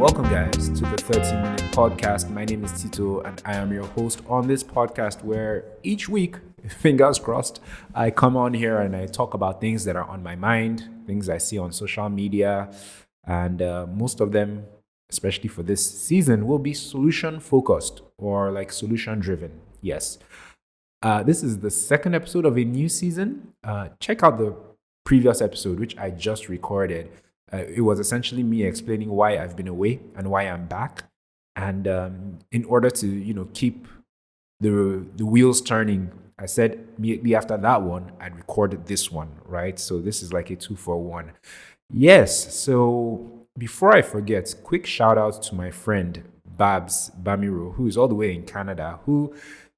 Welcome, guys, to the 30-minute podcast. My name is Tito, and I am your host on this podcast where each week, fingers crossed, I come on here and I talk about things that are on my mind, things I see on social media, and most of them, especially for this season, will be solution focused or like solution driven. Yes. This is the second episode of a new season. Check out the previous episode, which I just recorded. It was essentially me explaining why I've been away and why I'm back. And in order to, keep the wheels turning, I said immediately after that one, I'd recorded this one, right? So this is like a 2-for-1. Yes. So before I forget, quick shout out to my friend Babs Bamiro, who is all the way in Canada, who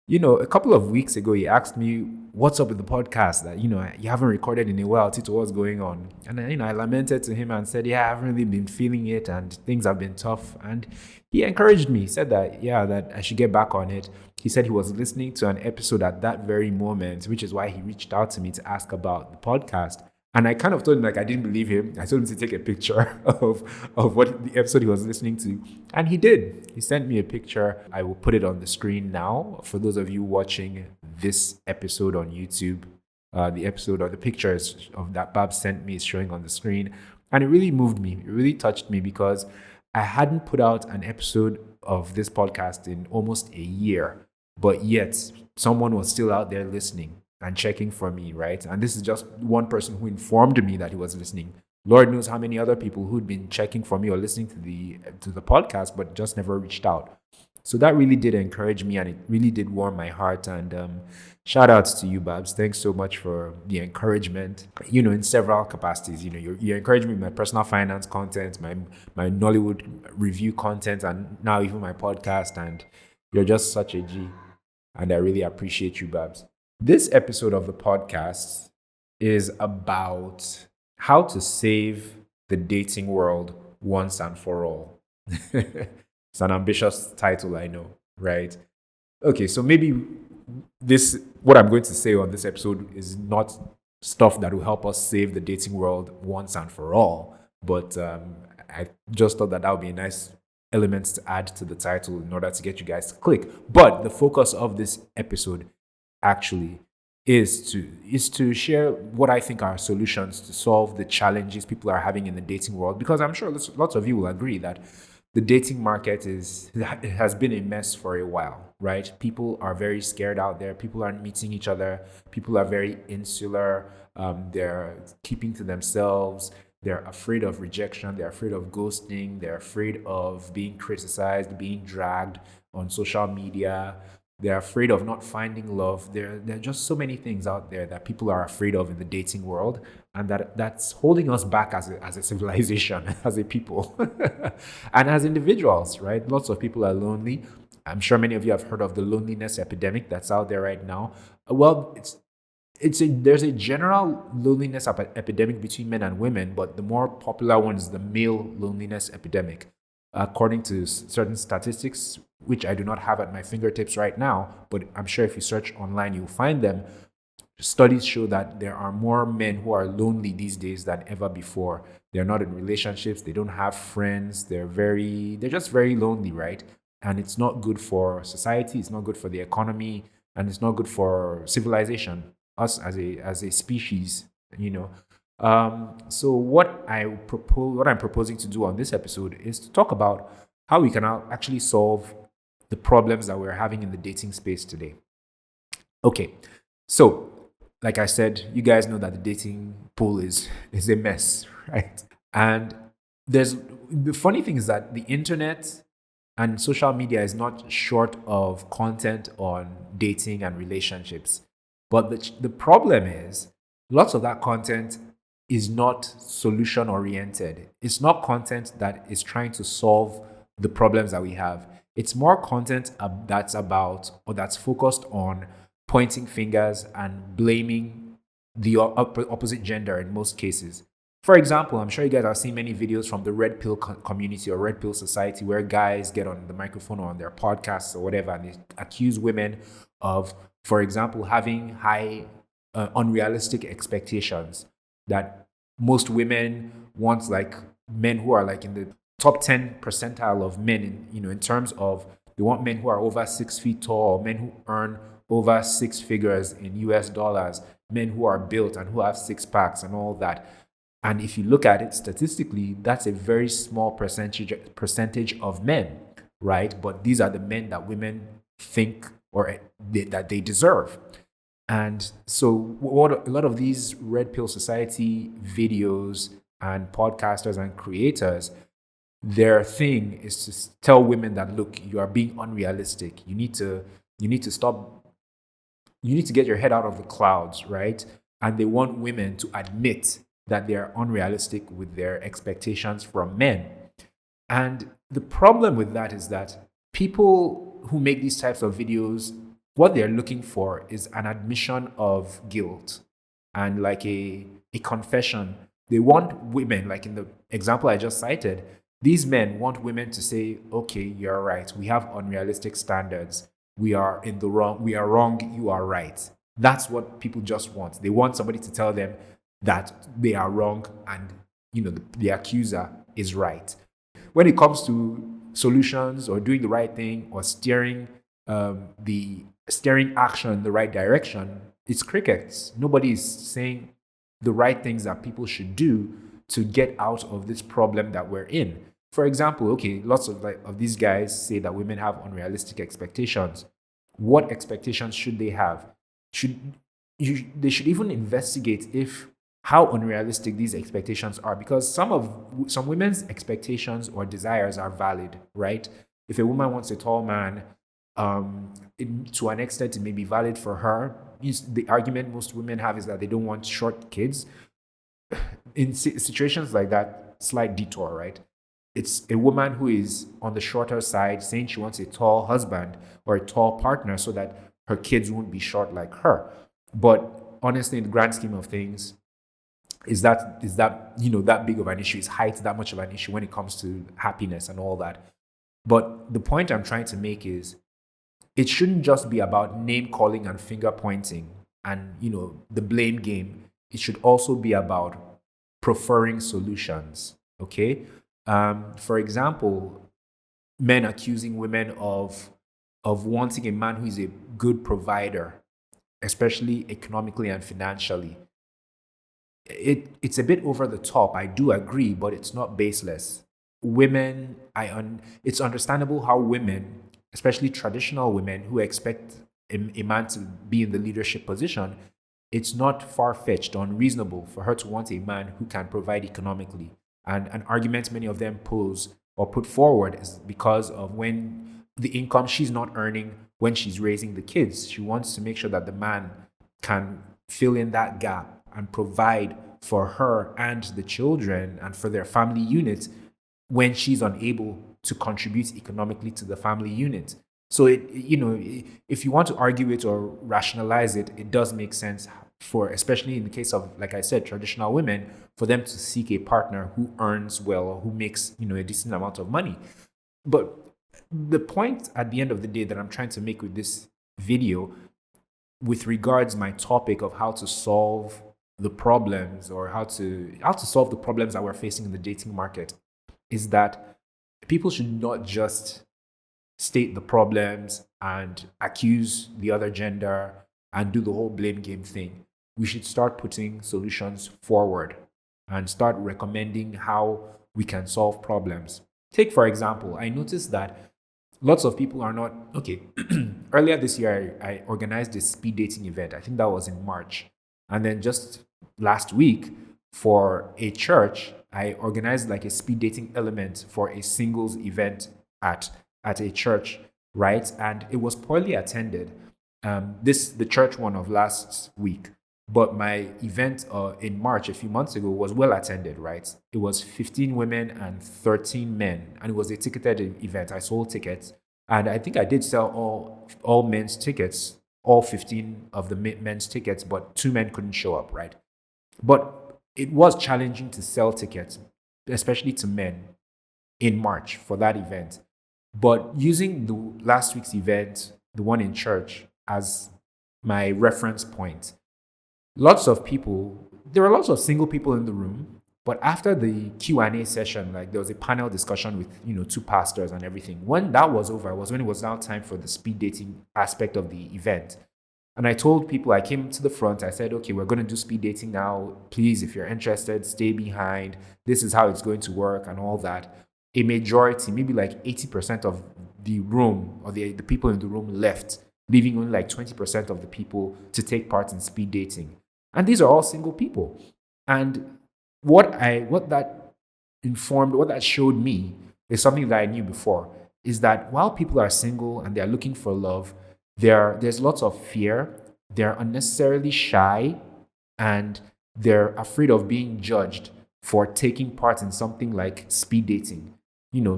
a couple of weeks ago, he asked me, what's up with the podcast that, you haven't recorded in a while, Tito, what's going on? And, I lamented to him and said, I haven't really been feeling it and things have been tough. And he encouraged me, said that, that I should get back on it. He said he was listening to an episode at that very moment, which is why he reached out to me to ask about the podcast. And I kind of told him, I didn't believe him. I told him to take a picture of what the episode he was listening to. And he did. He sent me a picture. I will put it on the screen now. For those of you watching this episode on YouTube, the episode or the pictures of that Babs sent me is showing on the screen. And it really moved me. It really touched me because I hadn't put out an episode of this podcast in almost a year. But yet, someone was still out there listening and checking for me, right? And this is just one person who informed me that he was listening. Lord knows how many other people who'd been checking for me or listening to the podcast, but just never reached out. So that really did encourage me, and it really did warm my heart. And shout outs to you, Babs. Thanks so much for the encouragement. In several capacities. You encourage me with my personal finance content, my Nollywood review content, and now even my podcast. And you're just such a G, and I really appreciate you, Babs. This episode of the podcast is about how to save the dating world once and for all. It's an ambitious title, I know, right? Okay, so maybe what I'm going to say on this episode is not stuff that will help us save the dating world once and for all, but I just thought that would be a nice element to add to the title in order to get you guys to click. But the focus of this episode actually is to share what I think are solutions to solve the challenges people are having in the dating world, because I'm sure lots of you will agree that the dating market has been a mess for a while, right? People are very scared out there. People aren't meeting each other. People are very insular. They're keeping to themselves. They're afraid of rejection. They're afraid of ghosting. They're afraid of being criticized, being dragged on social media. They're afraid of not finding love. There are just so many things out there that people are afraid of in the dating world, and that's holding us back as a civilization, as a people, and as individuals, right? Lots of people are lonely. I'm sure many of you have heard of the loneliness epidemic that's out there right now. Well, there's a general loneliness epidemic between men and women, but the more popular one is the male loneliness epidemic. According to certain statistics, which I do not have at my fingertips right now, but I'm sure if you search online, you'll find them. Studies show that there are more men who are lonely these days than ever before. They're not in relationships. They don't have friends. They're just very lonely, right? And it's not good for society. It's not good for the economy, and it's not good for civilization, us as a species, So what I'm proposing to do on this episode is to talk about how we can actually solve the problems that we're having in the dating space today. Okay, so like I said, you guys know that the dating pool is a mess, right? And the funny thing is that the internet and social media is not short of content on dating and relationships. But the problem is lots of that content is not solution oriented. It's not content that is trying to solve the problems that we have. It's more content that's about or that's focused on pointing fingers and blaming the opposite gender in most cases. For example, I'm sure you guys have seen many videos from the Red Pill community or Red Pill society where guys get on the microphone or on their podcasts or whatever and they accuse women of, for example, having high unrealistic expectations, that most women want like men who are like in the top 10 percentile of men in terms of they want men who are over 6 feet tall, men who earn over six figures in US dollars, men who are built and who have six packs and all that. And if you look at it statistically, that's a very small percentage of men, right? But these are the men that women think that they deserve. And so, what a lot of these Red Pill Society videos and podcasters and creators, their thing is to tell women that, look, you are being unrealistic. You need to stop. You need to get your head out of the clouds, right? And they want women to admit that they are unrealistic with their expectations from men. And the problem with that is that people who make these types of videos, what they're looking for is an admission of guilt and like a confession. They want women, like in the example I just cited, these men want women to say, okay, you're right. We have unrealistic standards. We are in the wrong. We are wrong. You are right. That's what people just want. They want somebody to tell them that they are wrong and the accuser is right. When it comes to solutions or doing the right thing or steering action in the right direction, it's crickets. Nobody is saying the right things that people should do to get out of this problem that we're in. For example, okay, lots of these guys say that women have unrealistic expectations. What expectations should they have? They should even investigate how unrealistic these expectations are, because some women's expectations or desires are valid, right? If a woman wants a tall man, to an extent, it may be valid for her. The argument most women have is that they don't want short kids. In situations like that, slight detour, right? It's a woman who is on the shorter side saying she wants a tall husband or a tall partner so that her kids won't be short like her. But honestly, in the grand scheme of things, is that that big of an issue? Is height that much of an issue when it comes to happiness and all that? But the point I'm trying to make is it shouldn't just be about name calling and finger pointing and the blame game. It should also be about preferring solutions. Okay. For example, men accusing women of wanting a man who is a good provider, especially economically and financially. It's a bit over the top. I do agree, but it's not baseless. Women, it's understandable how women, especially traditional women who expect a man to be in the leadership position, it's not far-fetched or unreasonable for her to want a man who can provide economically. And an argument many of them pose or put forward is because of when the income she's not earning when she's raising the kids. She wants to make sure that the man can fill in that gap and provide for her and the children and for their family unit when she's unable to contribute economically to the family unit. So if you want to argue it or rationalize it, it does make sense for, especially in the case of, like I said, traditional women, for them to seek a partner who earns well or who makes a decent amount of money. But the point at the end of the day that I'm trying to make with this video, with regards my topic of how to solve the problems or how to solve the problems that we're facing in the dating market, is that people should not just state the problems and accuse the other gender and do the whole blame game thing. We should start putting solutions forward and start recommending how we can solve problems. Take, for example, I noticed that lots of people are not, okay, earlier this year, I organized a speed dating event. I think that was in March. And then just last week for a church, I organized like a speed dating element for a singles event at a church, right? And it was poorly attended. The church one of last week. But my event in March, a few months ago, was well attended, right? It was 15 women and 13 men. And it was a ticketed event. I sold tickets. And I think I did sell all men's tickets, all 15 of the men's tickets, but 2 men couldn't show up, right? But it was challenging to sell tickets, especially to men, in March for that event. But using the last week's event, the one in church, as my reference point, there were lots of single people in the room, But after the Q&A session, like there was a panel discussion with, two pastors and everything. When that was over, was when it was now time for the speed dating aspect of the event. And I told people, I came to the front, I said, okay, we're going to do speed dating now. Please, if you're interested, stay behind. This is how it's going to work and all that. A majority, maybe like 80% of the room or the people in the room left, leaving only like 20% of the people to take part in speed dating. And these are all single people. And what that showed me is something that I knew before, is that while people are single and they're looking for love, there's lots of fear. They're unnecessarily shy and they're afraid of being judged for taking part in something like speed dating.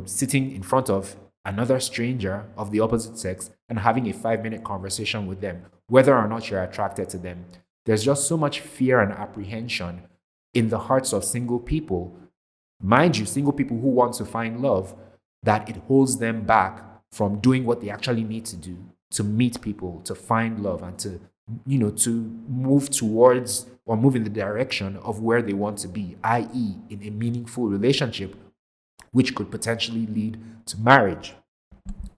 Sitting in front of another stranger of the opposite sex and having a 5-minute conversation with them, whether or not you're attracted to them. There's just so much fear and apprehension in the hearts of single people, mind you, single people who want to find love, that it holds them back from doing what they actually need to do to meet people, to find love, and to move towards or move in the direction of where they want to be, i.e., in a meaningful relationship, which could potentially lead to marriage.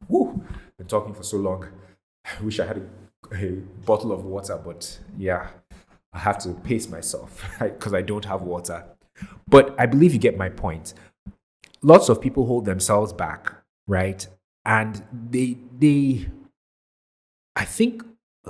Woo! Been talking for so long. I wish I had a bottle of water, but yeah, I have to pace myself because I don't have water. But I believe you get my point. Lots of people hold themselves back, right? And I think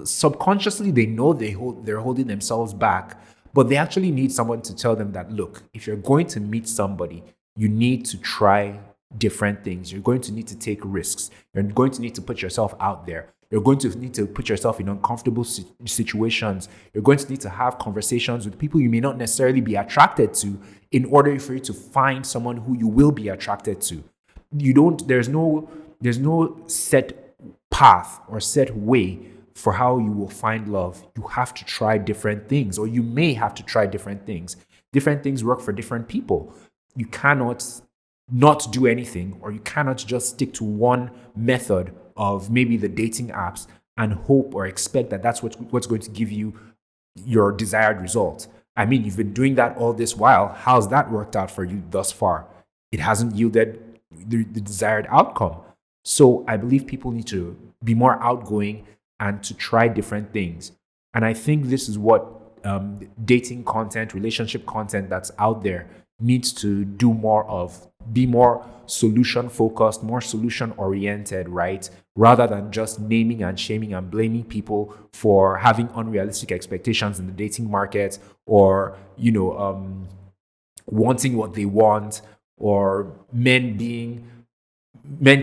subconsciously they know they're holding themselves back, but they actually need someone to tell them that, look, if you're going to meet somebody, you need to try different things. You're going to need to take risks. You're going to need to put yourself out there. You're going to need to put yourself in uncomfortable situations. You're going to need to have conversations with people you may not necessarily be attracted to in order for you to find someone who you will be attracted to. There's no set path or set way for how you will find love. You have to try different things, or you may have to try different things. Different things work for different people. You cannot not do anything, or you cannot just stick to one method of maybe the dating apps and hope or expect that that's what's going to give you your desired result. I mean, you've been doing that all this while. How's that worked out for you thus far? It hasn't yielded the desired outcome. So I believe people need to be more outgoing and to try different things. And I think this is what dating content, relationship content that's out there needs to do more of. Be more solution focused, more solution oriented, right? Rather than just naming and shaming and blaming people for having unrealistic expectations in the dating market, or wanting what they want, or men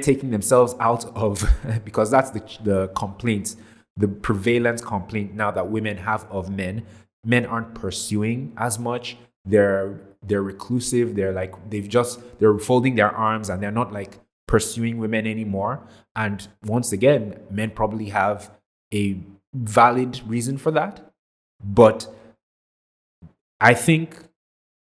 taking themselves out of because that's the complaint, the prevalent complaint now that women have of men. Men aren't pursuing as much. They're reclusive. They're folding their arms and they're not like pursuing women anymore. And once again, men probably have a valid reason for that. But I think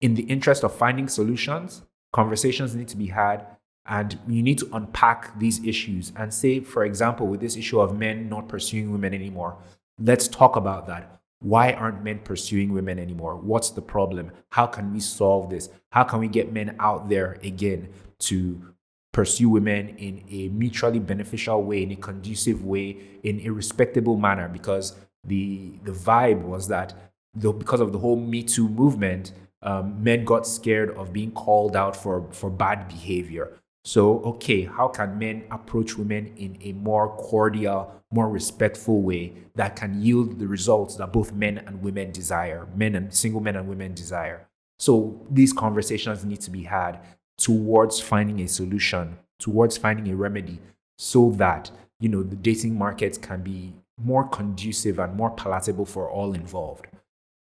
in the interest of finding solutions, conversations need to be had, and you need to unpack these issues and say, for example, with this issue of men not pursuing women anymore, let's talk about that. Why aren't men pursuing women anymore? What's the problem? How can we solve this? How can we get men out there again to pursue women in a mutually beneficial way, in a conducive way, in a respectable manner? Because the vibe was that because of the whole Me Too movement, men got scared of being called out for bad behavior. So, okay, how can men approach women in a more cordial, more respectful way that can yield the results that both men and women desire, single men and women desire? So these conversations need to be had towards finding a solution, towards finding a remedy, so that, the dating market can be more conducive and more palatable for all involved.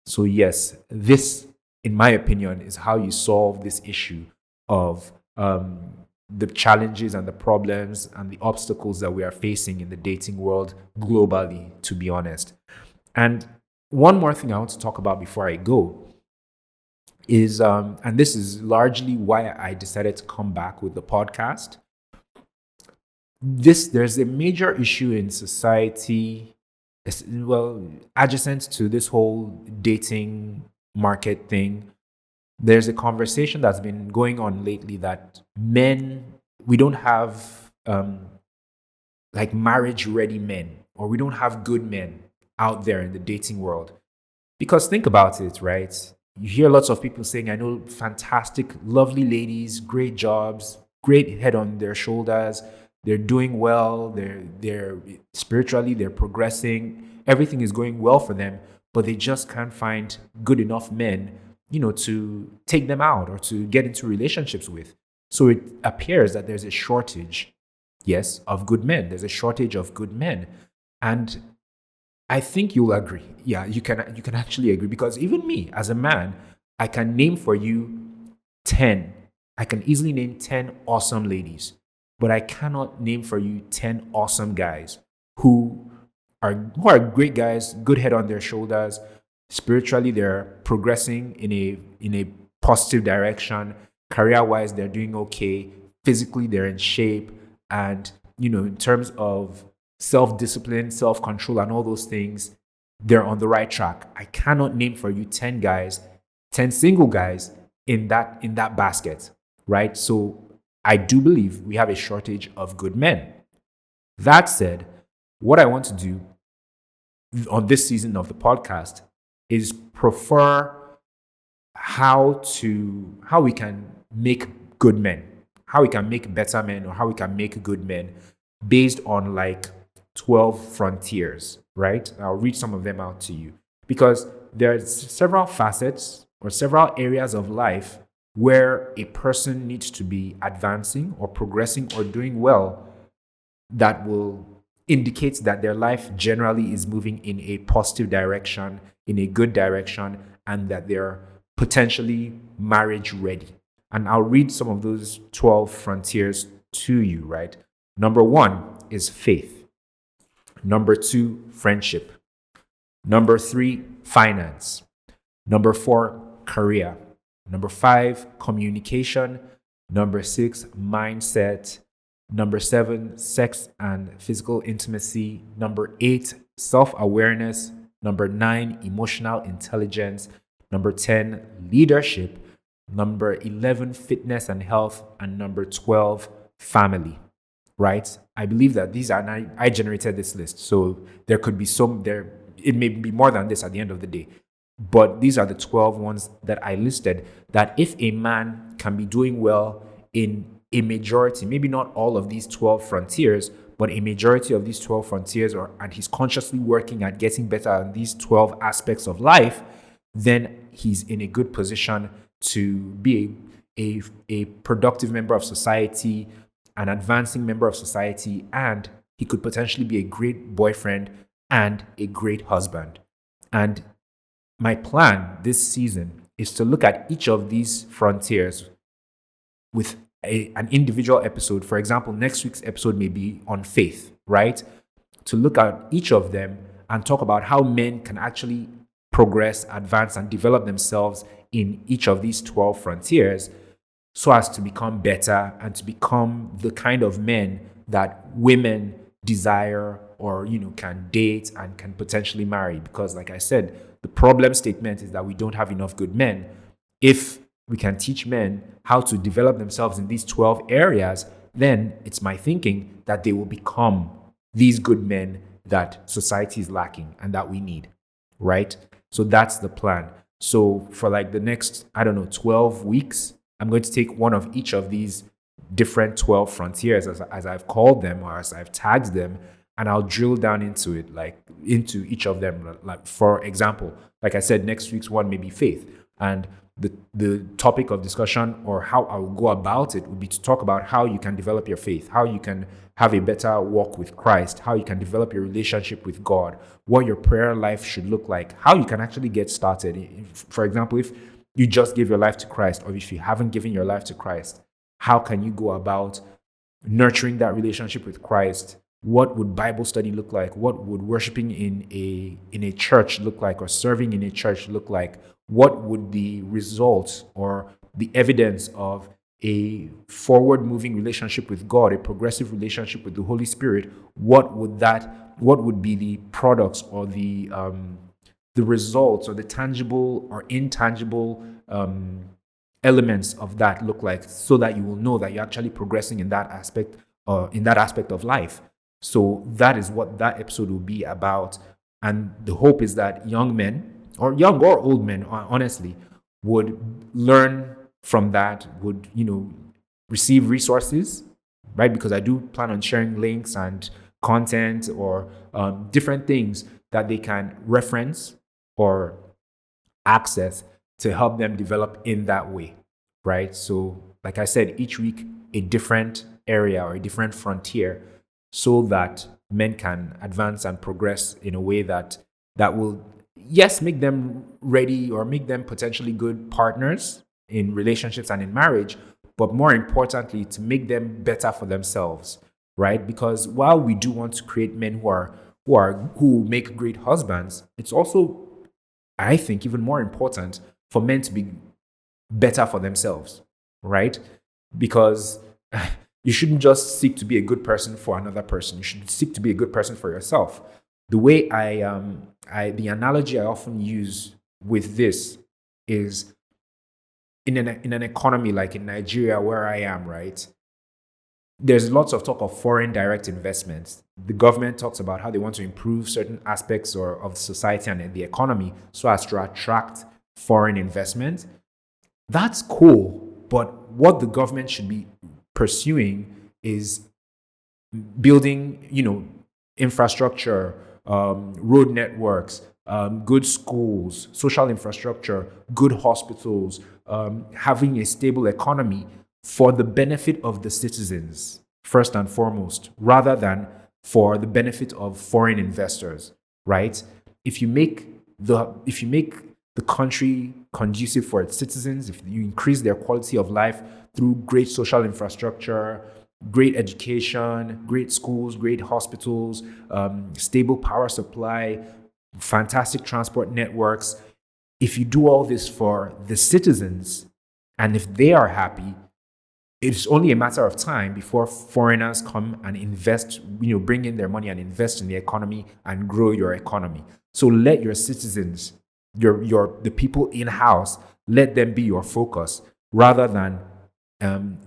So yes, this, in my opinion, is how you solve this issue of the challenges and the problems and the obstacles that we are facing in the dating world globally, to be honest. And one more thing I want to talk about before I go is, and this is largely why I decided to come back with the podcast. There's a major issue in society, well, adjacent to this whole dating market thing, there's a conversation that's been going on lately that we don't have like marriage ready men, or we don't have good men out there in the dating world. Because think about it, right? You hear lots of people saying, I know fantastic, lovely ladies, great jobs, great head on their shoulders. They're doing well. They're spiritually, they're progressing. Everything is going well for them, but they just can't find good enough men, to take them out or to get into relationships with. So it appears that there's a shortage, yes, of good men. There's a shortage of good men. And I think you'll agree. Yeah, you can actually agree, because even me as a man, I can name for you 10. I can easily name 10 awesome ladies, but I cannot name for you 10 awesome guys who are great guys, good head on their shoulders. Spiritually, they're progressing in a positive direction. Career-wise, they're doing okay. Physically, they're in shape, and in terms of self-discipline, self-control, and all those things, they're on the right track. I cannot name for you 10 guys, 10 single guys in that basket, right? So I do believe we have a shortage of good men. That said, what I want to do on this season of the podcast is prefer how we can make good men, how we can make better men, or how we can make good men based on like 12 frontiers, right? I'll read some of them out to you, because there's several facets or several areas of life where a person needs to be advancing or progressing or doing well, that will indicate that their life generally is moving in a positive direction, in a good direction, and that they're potentially marriage ready. And I'll read some of those 12 frontiers to you, right? Number one is faith. Number two, friendship. Number three, finance. Number four, career. Number five, communication. Number six, mindset. Number seven, sex and physical intimacy. Number eight, self-awareness. Number nine, emotional intelligence. Number 10, leadership. Number 11, fitness and health. And number 12, family, right? I believe that these are, I generated this list. So there could be it may be more than this at the end of the day. But these are the 12 ones that I listed, that if a man can be doing well in a majority, maybe not all of these 12 frontiers, but a majority of these 12 frontiers, and he's consciously working at getting better on these 12 aspects of life, then he's in a good position to be a productive member of society, an advancing member of society, and he could potentially be a great boyfriend and a great husband. And my plan this season is to look at each of these frontiers with an individual episode. For example, next week's episode may be on faith, right? To look at each of them and talk about how men can actually progress, advance, and develop themselves in each of these 12 frontiers, so as to become better and to become the kind of men that women desire, or can date and can potentially marry. Because like I said, the problem statement is that we don't have enough good men. If we can teach men how to develop themselves in these 12 areas, then it's my thinking that they will become these good men that society is lacking and that we need, right? So that's the plan. So for like the next, 12 weeks, I'm going to take one of each of these different 12 frontiers, as I've called them, or as I've tagged them, and I'll drill down into it, like into each of them. Like, for example, like I said, next week's one may be faith. And the topic of discussion, or how I will go about it, would be to talk about how you can develop your faith, how you can have a better walk with Christ, how you can develop your relationship with God, what your prayer life should look like, how you can actually get started. For example, if you just gave your life to Christ, or if you haven't given your life to Christ, how can you go about nurturing that relationship with Christ? What would Bible study look like? What would worshiping in a church look like, or serving in a church look like? What would the results or the evidence of a forward-moving relationship with God, a progressive relationship with the Holy Spirit, what would be the products, or the results, or the tangible or intangible elements of that look like, so that you will know that you're actually progressing in that aspect of life. So that is what that episode will be about. And the hope is that young men, or young or old men, honestly, would learn from that, would, receive resources, right? Because I do plan on sharing links and content, or different things that they can reference or access to help them develop in that way, right? So, like I said, each week a different area or a different frontier, so that men can advance and progress in a way that will, yes, make them ready, or make them potentially good partners in relationships and in marriage, but more importantly, to make them better for themselves, right? Because while we do want to create men who make great husbands, it's also, I think, even more important for men to be better for themselves, right? Because you shouldn't just seek to be a good person for another person. You should seek to be a good person for yourself. The way the analogy I often use with this is, in an economy like in Nigeria, where I am, right? There's lots of talk of foreign direct investments. The government talks about how they want to improve certain aspects of society and the economy so as to attract foreign investment. That's cool, but what the government should be pursuing is building, infrastructure, road networks, good schools, social infrastructure, good hospitals, having a stable economy for the benefit of the citizens, first and foremost, rather than for the benefit of foreign investors, right? If you make the country conducive for its citizens, if you increase their quality of life through great social infrastructure, great education, great schools, great hospitals, stable power supply, fantastic transport networks. If you do all this for the citizens, and if they are happy, it's only a matter of time before foreigners come and invest, bring in their money and invest in the economy and grow your economy. So let your citizens, the people in-house, let them be your focus rather than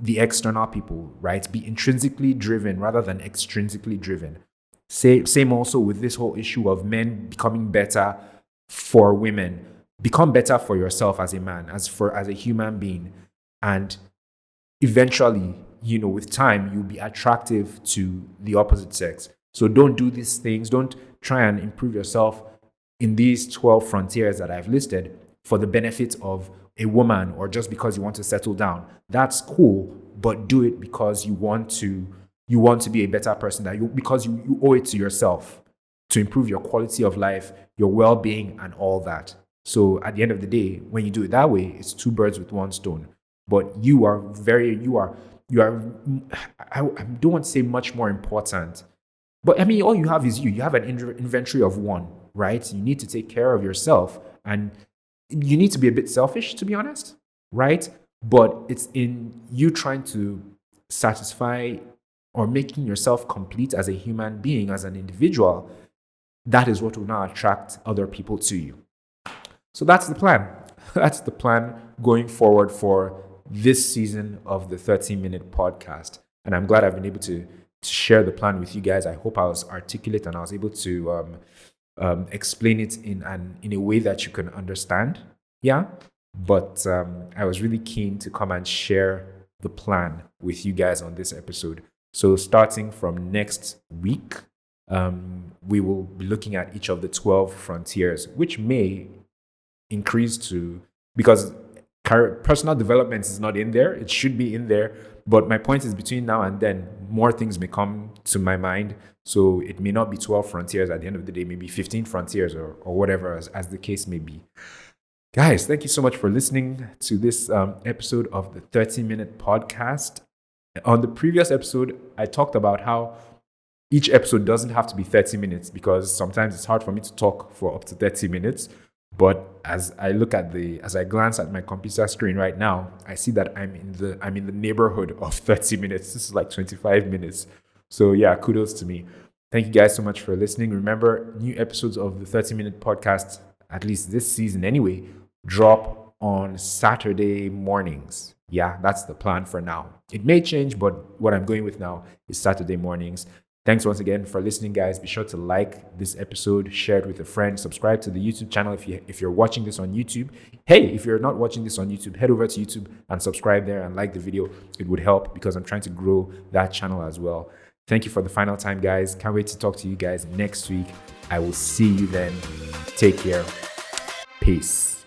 the external people, right? Be intrinsically driven rather than extrinsically driven. Same also with this whole issue of men becoming better for women. Become better for yourself as a man, as a human being. And eventually, with time, you'll be attractive to the opposite sex. So don't do these things. Don't try and improve yourself in these 12 frontiers that I've listed for the benefit of a woman, or just because you want to settle down. That's cool, but do it because you want to be a better person, because you owe it to yourself to improve your quality of life, your well-being, and all that. So at the end of the day, when you do it that way, it's two birds with one stone. But I don't want to say much more important. But I mean, all you have is you have an inventory of one, right? You need to take care of yourself, and you need to be a bit selfish, to be honest, right? But it's in you trying to satisfy or making yourself complete as a human being, as an individual. That is what will now attract other people to you. So that's the plan. That's the plan going forward for this season of the 30-minute podcast. And I'm glad I've been able to share the plan with you guys. I hope I was articulate and I was able to explain it in a way that you can understand. Yeah. But I was really keen to come and share the plan with you guys on this episode. So starting from next week, we will be looking at each of the 12 frontiers, which may increase to, because personal development is not in there. It should be in there. But my point is, between now and then, more things may come to my mind. So it may not be 12 frontiers at the end of the day, maybe 15 frontiers or whatever, as the case may be. Guys, thank you so much for listening to this episode of the 30-minute podcast. On the previous episode, I talked about how each episode doesn't have to be 30 minutes because sometimes it's hard for me to talk for up to 30 minutes. But as I glance at my computer screen right now, I see that I'm in the neighborhood of 30 minutes. This is like 25 minutes. So yeah, kudos to me. Thank you guys so much for listening. Remember, new episodes of the 30-minute podcast, at least this season anyway, drop on Saturday mornings. Yeah, that's the plan for now. It may change, but what I'm going with now is Saturday mornings. Thanks once again for listening, guys. Be sure to like this episode, share it with a friend, subscribe to the YouTube channel if you're watching this on YouTube. Hey, if you're not watching this on YouTube, head over to YouTube and subscribe there and like the video. It would help because I'm trying to grow that channel as well. Thank you for the final time, guys. Can't wait to talk to you guys next week. I will see you then. Take care. Peace.